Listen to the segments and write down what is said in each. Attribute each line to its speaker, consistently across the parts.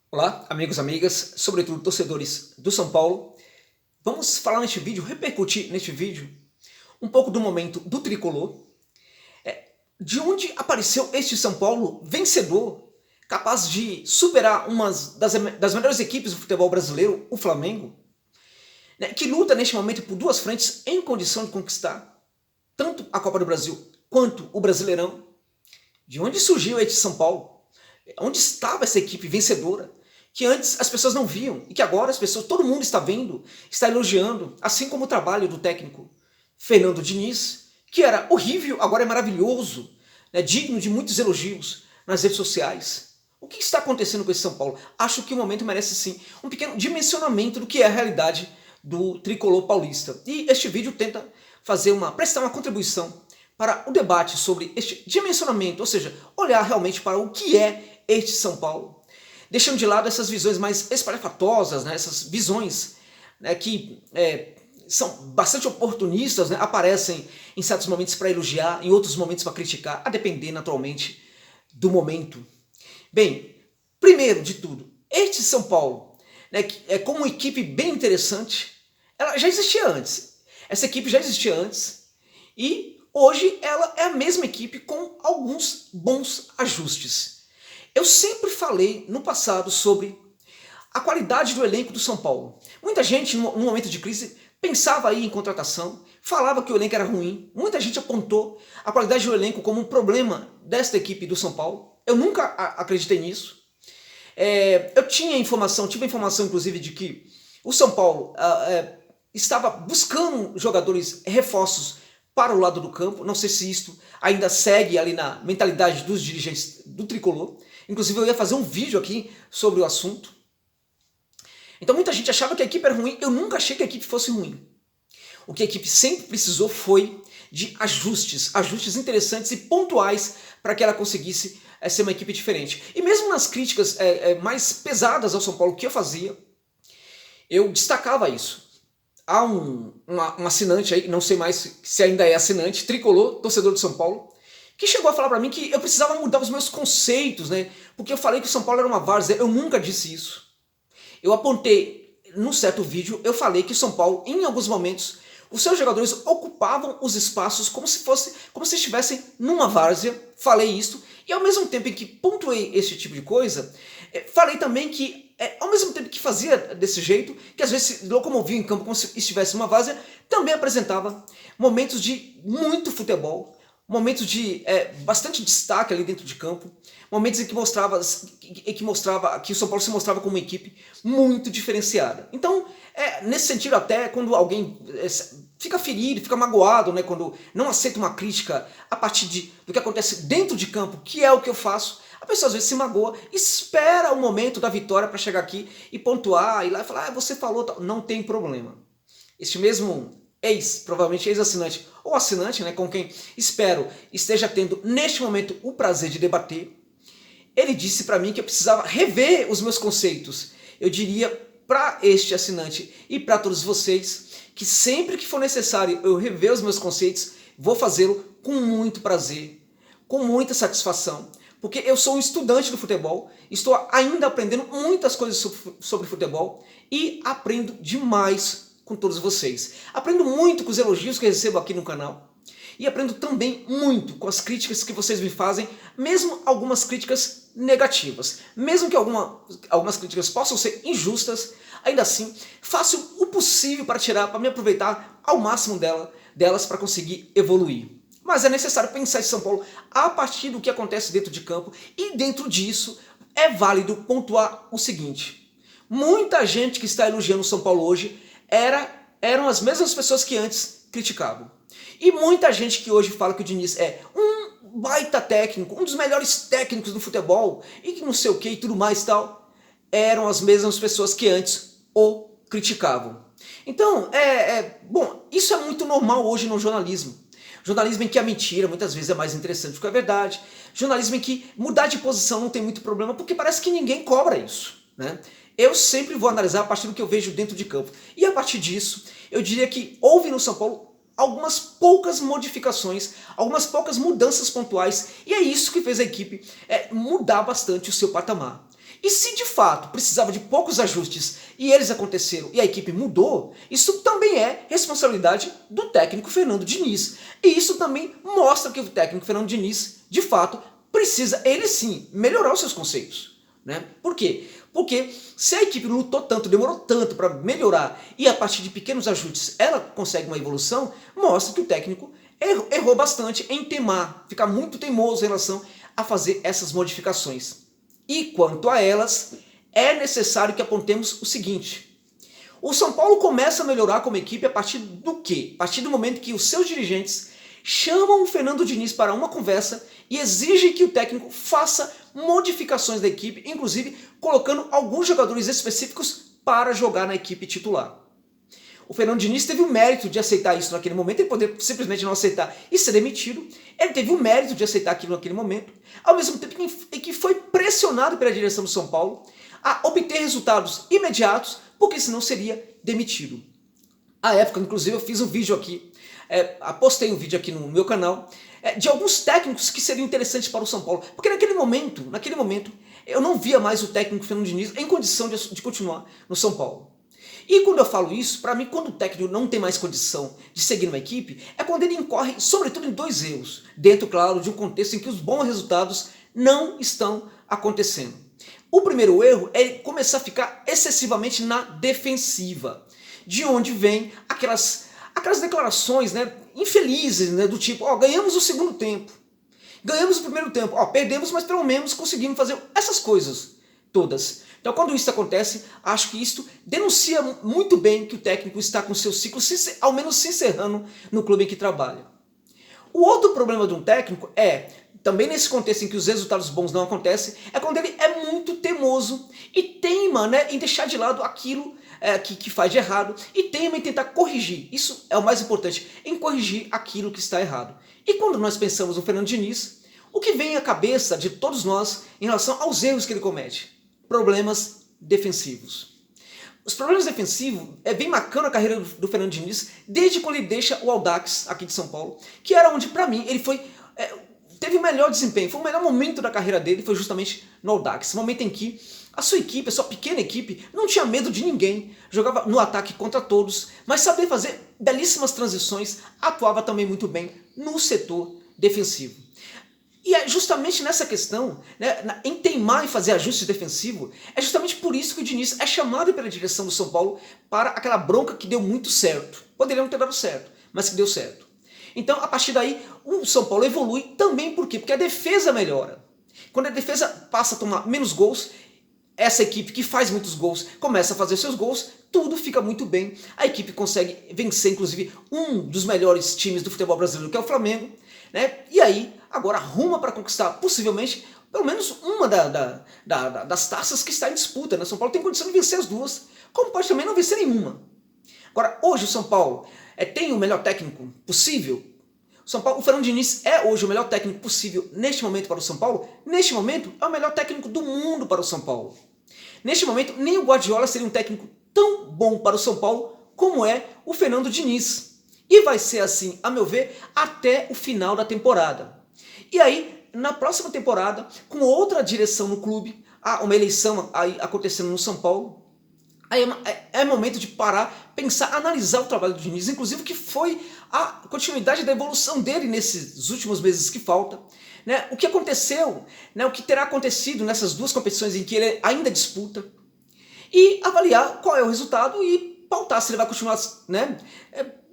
Speaker 1: Olá, amigos, amigas, sobretudo torcedores do São Paulo. Vamos falar neste vídeo, repercutir neste vídeo um pouco do momento do tricolor, de onde apareceu este São Paulo vencedor, capaz de superar uma das melhores equipes do futebol brasileiro, o Flamengo, né, que luta neste momento por duas frentes em condição de conquistar tanto a Copa do Brasil quanto o Brasileirão. De onde surgiu este São Paulo? Onde estava essa equipe vencedora? Que antes as pessoas não viam e que agora todo mundo está vendo, está elogiando, assim como o trabalho do técnico Fernando Diniz, que era horrível, agora é maravilhoso, né, digno de muitos elogios nas redes sociais. O que está acontecendo com esse São Paulo? Acho que o momento merece sim um pequeno dimensionamento do que é a realidade do tricolor paulista. E este vídeo tenta prestar uma contribuição para o debate sobre este dimensionamento, ou seja, olhar realmente para o que é este São Paulo, deixando de lado essas visões mais espalhafatosas, né, essas visões, né, que são bastante oportunistas, né, aparecem em certos momentos para elogiar, em outros momentos para criticar, a depender naturalmente do momento. Bem, primeiro de tudo, este São Paulo, né, que é como uma equipe bem interessante, ela já existia antes. Essa equipe já existia antes e hoje ela é a mesma equipe com alguns bons ajustes. Eu sempre falei no passado sobre a qualidade do elenco do São Paulo. Muita gente, no momento de crise, pensava aí em contratação, falava que o elenco era ruim. Muita gente apontou a qualidade do elenco como um problema desta equipe do São Paulo. Eu nunca acreditei nisso. Eu tive a informação inclusive de que o São Paulo estava buscando jogadores reforços para o lado do campo. Não sei se isto ainda segue ali na mentalidade dos dirigentes do tricolor. Inclusive eu ia fazer um vídeo aqui sobre o assunto. Então muita gente achava que a equipe era ruim. Eu nunca achei que a equipe fosse ruim. O que a equipe sempre precisou foi de ajustes interessantes e pontuais para que ela conseguisse ser uma equipe diferente. E mesmo nas críticas mais pesadas ao São Paulo que eu fazia, eu destacava isso. Há um assinante aí, não sei mais se ainda é assinante, tricolor, torcedor do São Paulo, que chegou a falar para mim que eu precisava mudar os meus conceitos, né? Porque eu falei que o São Paulo era uma várzea. Eu nunca disse isso. Eu apontei, num certo vídeo, eu falei que o São Paulo, em alguns momentos, os seus jogadores ocupavam os espaços como se estivessem numa várzea. Falei isso. E ao mesmo tempo em que pontuei esse tipo de coisa, falei também que, ao mesmo tempo que fazia desse jeito, que às vezes se locomovia em campo como se estivesse numa várzea, também apresentava momentos de muito futebol, momentos de bastante destaque ali dentro de campo, momentos em que mostrava que o São Paulo se mostrava como uma equipe muito diferenciada. Então, nesse sentido, até quando alguém fica ferido, fica magoado, né, quando não aceita uma crítica a partir do que acontece dentro de campo, que é o que eu faço, a pessoa às vezes se magoa, espera o momento da vitória para chegar aqui e pontuar, e lá e falar, você falou, não tem problema. Este mesmo provavelmente ex-assinante ou assinante, né, com quem espero esteja tendo neste momento o prazer de debater, ele disse para mim que eu precisava rever os meus conceitos. Eu diria para este assinante e para todos vocês que sempre que for necessário eu rever os meus conceitos, vou fazê-lo com muito prazer, com muita satisfação, porque eu sou um estudante do futebol, estou ainda aprendendo muitas coisas sobre futebol e aprendo demais com todos vocês. Aprendo muito com os elogios que eu recebo aqui no canal e aprendo também muito com as críticas que vocês me fazem, mesmo algumas críticas negativas. Mesmo que algumas críticas possam ser injustas, ainda assim faço o possível para me aproveitar ao máximo delas para conseguir evoluir. Mas é necessário pensar em São Paulo a partir do que acontece dentro de campo, e dentro disso é válido pontuar o seguinte: muita gente que está elogiando o São Paulo hoje eram as mesmas pessoas que antes criticavam. E muita gente que hoje fala que o Diniz é um baita técnico, um dos melhores técnicos do futebol, e que não sei o que e tudo mais e tal, eram as mesmas pessoas que antes o criticavam. Então, bom, isso é muito normal hoje no jornalismo. Jornalismo em que a mentira muitas vezes é mais interessante do que a verdade. Jornalismo em que mudar de posição não tem muito problema, porque parece que ninguém cobra isso, né? Eu sempre vou analisar a partir do que eu vejo dentro de campo. E a partir disso, eu diria que houve no São Paulo algumas poucas modificações, algumas poucas mudanças pontuais, e é isso que fez a equipe mudar bastante o seu patamar. E se de fato precisava de poucos ajustes e eles aconteceram e a equipe mudou, isso também é responsabilidade do técnico Fernando Diniz. E isso também mostra que o técnico Fernando Diniz, de fato, precisa, ele sim, melhorar os seus conceitos. Né? Por quê? Porque se a equipe lutou tanto, demorou tanto para melhorar e a partir de pequenos ajustes ela consegue uma evolução, mostra que o técnico errou bastante em teimar, ficar muito teimoso em relação a fazer essas modificações. E quanto a elas, é necessário que apontemos o seguinte: o São Paulo começa a melhorar como equipe a partir do quê? A partir do momento que os seus dirigentes chamam o Fernando Diniz para uma conversa e exigem que o técnico faça modificações da equipe, inclusive colocando alguns jogadores específicos para jogar na equipe titular. O Fernando Diniz teve o mérito de aceitar isso naquele momento, ele poderia simplesmente não aceitar e ser demitido. Ele teve o mérito de aceitar aquilo naquele momento, ao mesmo tempo que foi pressionado pela direção do São Paulo a obter resultados imediatos, porque senão seria demitido. À época, inclusive, eu fiz um vídeo aqui, postei um vídeo aqui no meu canal, de alguns técnicos que seriam interessantes para o São Paulo, porque naquele momento, eu não via mais o técnico Fernando Diniz em condição de continuar no São Paulo. E quando eu falo isso, para mim, quando o técnico não tem mais condição de seguir numa equipe, é quando ele incorre, sobretudo, em dois erros, dentro, claro, de um contexto em que os bons resultados não estão acontecendo. O primeiro erro é começar a ficar excessivamente na defensiva, de onde vem aquelas declarações, né, infelizes, né, do tipo, ganhamos o segundo tempo, ganhamos o primeiro tempo, perdemos, mas pelo menos conseguimos fazer essas coisas todas. Então, quando isso acontece, acho que isso denuncia muito bem que o técnico está com seu ciclo, ao menos se encerrando no clube em que trabalha. O outro problema de um técnico também nesse contexto em que os resultados bons não acontecem, é quando ele é muito teimoso e teima, né, em deixar de lado aquilo que faz de errado e teima em tentar corrigir. Isso é o mais importante, em corrigir aquilo que está errado. E quando nós pensamos no Fernando Diniz, o que vem à cabeça de todos nós em relação aos erros que ele comete? Problemas defensivos. Os problemas defensivos vem marcando a carreira do Fernando Diniz desde quando ele deixa o Audax aqui de São Paulo, que era onde, para mim, ele teve o melhor desempenho, foi o melhor momento da carreira dele, foi justamente no Audax, momento em que a sua equipe, a sua pequena equipe, não tinha medo de ninguém, jogava no ataque contra todos, mas sabia fazer belíssimas transições, atuava também muito bem no setor defensivo. E é justamente nessa questão, né, em teimar em fazer ajuste defensivo, é justamente por isso que o Diniz é chamado pela direção do São Paulo para aquela bronca que deu muito certo. Poderia não ter dado certo, mas que deu certo. Então, a partir daí, o São Paulo evolui também por quê? Porque a defesa melhora. Quando a defesa passa a tomar menos gols, essa equipe que faz muitos gols começa a fazer seus gols, tudo fica muito bem. A equipe consegue vencer, inclusive, um dos melhores times do futebol brasileiro, que é o Flamengo, né? E aí, agora arruma para conquistar, possivelmente, pelo menos uma das taças que está em disputa. Né? São Paulo tem condição de vencer as duas, como pode também não vencer nenhuma. Agora, hoje o São Paulo tem o melhor técnico possível? O Fernando Diniz é hoje o melhor técnico possível neste momento para o São Paulo? Neste momento, é o melhor técnico do mundo para o São Paulo. Neste momento, nem o Guardiola seria um técnico tão bom para o São Paulo como é o Fernando Diniz. E vai ser assim, a meu ver, até o final da temporada. E aí, na próxima temporada, com outra direção no clube, há uma eleição aí acontecendo no São Paulo, aí é momento de parar, pensar, analisar o trabalho do Diniz, inclusive o que foi a continuidade da evolução dele nesses últimos meses que falta, né? O que aconteceu, né? O que terá acontecido nessas duas competições em que ele ainda disputa, e avaliar qual é o resultado e pautar se ele vai continuar, né,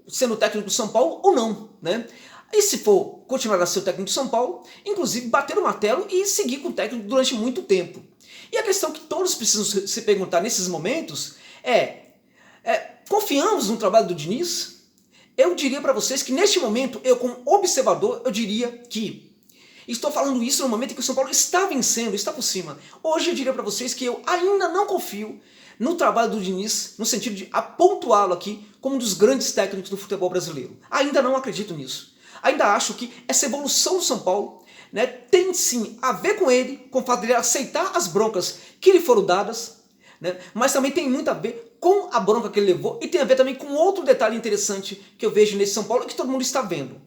Speaker 1: sendo técnico do São Paulo ou não, né? E se for continuar a ser o técnico do São Paulo, inclusive bater o martelo e seguir com o técnico durante muito tempo. E a questão que todos precisam se perguntar nesses momentos confiamos no trabalho do Diniz? Eu diria para vocês que neste momento, eu como observador, eu diria que estou falando isso no momento em que o São Paulo está vencendo, está por cima. Hoje eu diria para vocês que eu ainda não confio no trabalho do Diniz, no sentido de pontuá-lo aqui como um dos grandes técnicos do futebol brasileiro. Ainda não acredito nisso. Ainda acho que essa evolução do São Paulo, né, tem sim a ver com ele, com o fato de ele aceitar as broncas que lhe foram dadas, né, mas também tem muito a ver com a bronca que ele levou e tem a ver também com outro detalhe interessante que eu vejo nesse São Paulo e que todo mundo está vendo.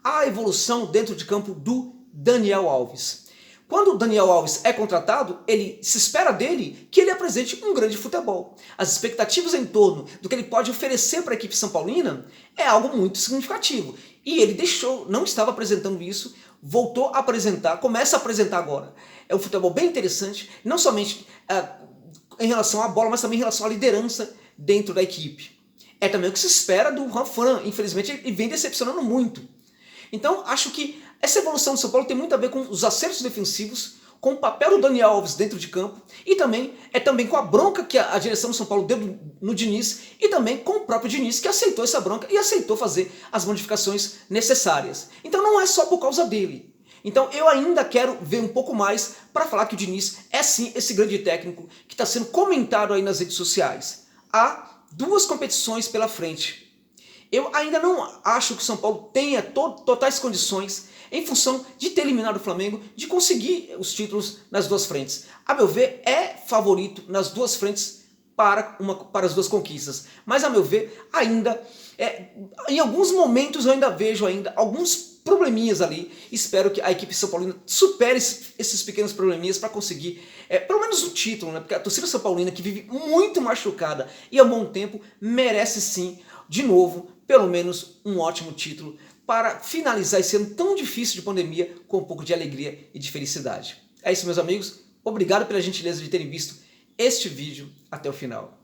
Speaker 1: A evolução dentro de campo do Daniel Alves. Quando o Daniel Alves é contratado, ele se espera dele que ele apresente um grande futebol. As expectativas em torno do que ele pode oferecer para a equipe são paulina é algo muito significativo. E ele não estava apresentando isso, voltou a apresentar, começa a apresentar agora. É um futebol bem interessante, não somente em relação à bola, mas também em relação à liderança dentro da equipe. É também o que se espera do Juan Fran, infelizmente ele vem decepcionando muito. Então acho que essa evolução do São Paulo tem muito a ver com os acertos defensivos, com o papel do Daniel Alves dentro de campo e também com a bronca que a direção do São Paulo deu no Diniz e também com o próprio Diniz que aceitou essa bronca e aceitou fazer as modificações necessárias. Então não é só por causa dele. Então eu ainda quero ver um pouco mais para falar que o Diniz é sim esse grande técnico que está sendo comentado aí nas redes sociais. Há 2 competições pela frente. Eu ainda não acho que o São Paulo tenha totais condições, em função de ter eliminado o Flamengo, de conseguir os títulos nas 2 frentes. A meu ver, é favorito nas 2 frentes para as 2 conquistas. Mas a meu ver, ainda, em alguns momentos eu ainda vejo alguns probleminhas ali. Espero que a equipe São Paulina supere esses pequenos probleminhas para conseguir pelo menos o título, né? Porque a torcida São Paulina, que vive muito machucada e há um bom tempo, merece sim, de novo, pelo menos um ótimo título para finalizar esse ano tão difícil de pandemia com um pouco de alegria e de felicidade. É isso, meus amigos. Obrigado pela gentileza de terem visto este vídeo até o final.